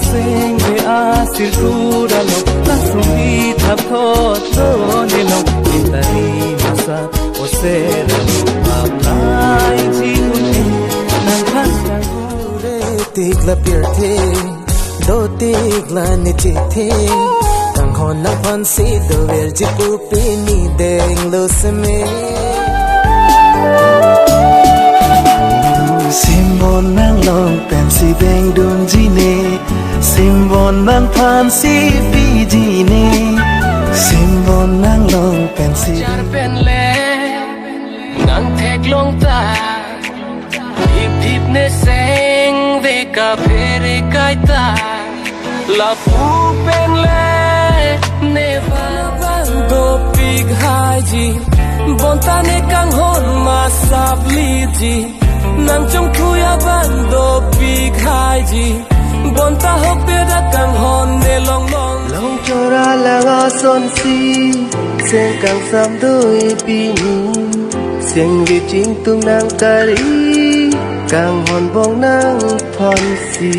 senge asirkura lo lasumi thapthot lo ne lo intari masa osera maplai ji uni nan phasta gure tikla pirthe do tikla ni chithe kang hon na phan si do vel ji pu pi ni deng lo sme simbon nang long pen si deng dun ji ne simbon nang phan si pi ji ne simbon nang long pen si jar pen le nang thek long ta hip hip ne seng ve ka phere kai ta la pu pen le ne va do pig hai ji bon ta ne kang hon ma sap li ji nang trong thuya ban do pig hai ji bon ta hok pe da kang hon ne long long long chora langa son si sen kang sam doi pi ni sen vi ching tung nang kari kang hon bong nang phon si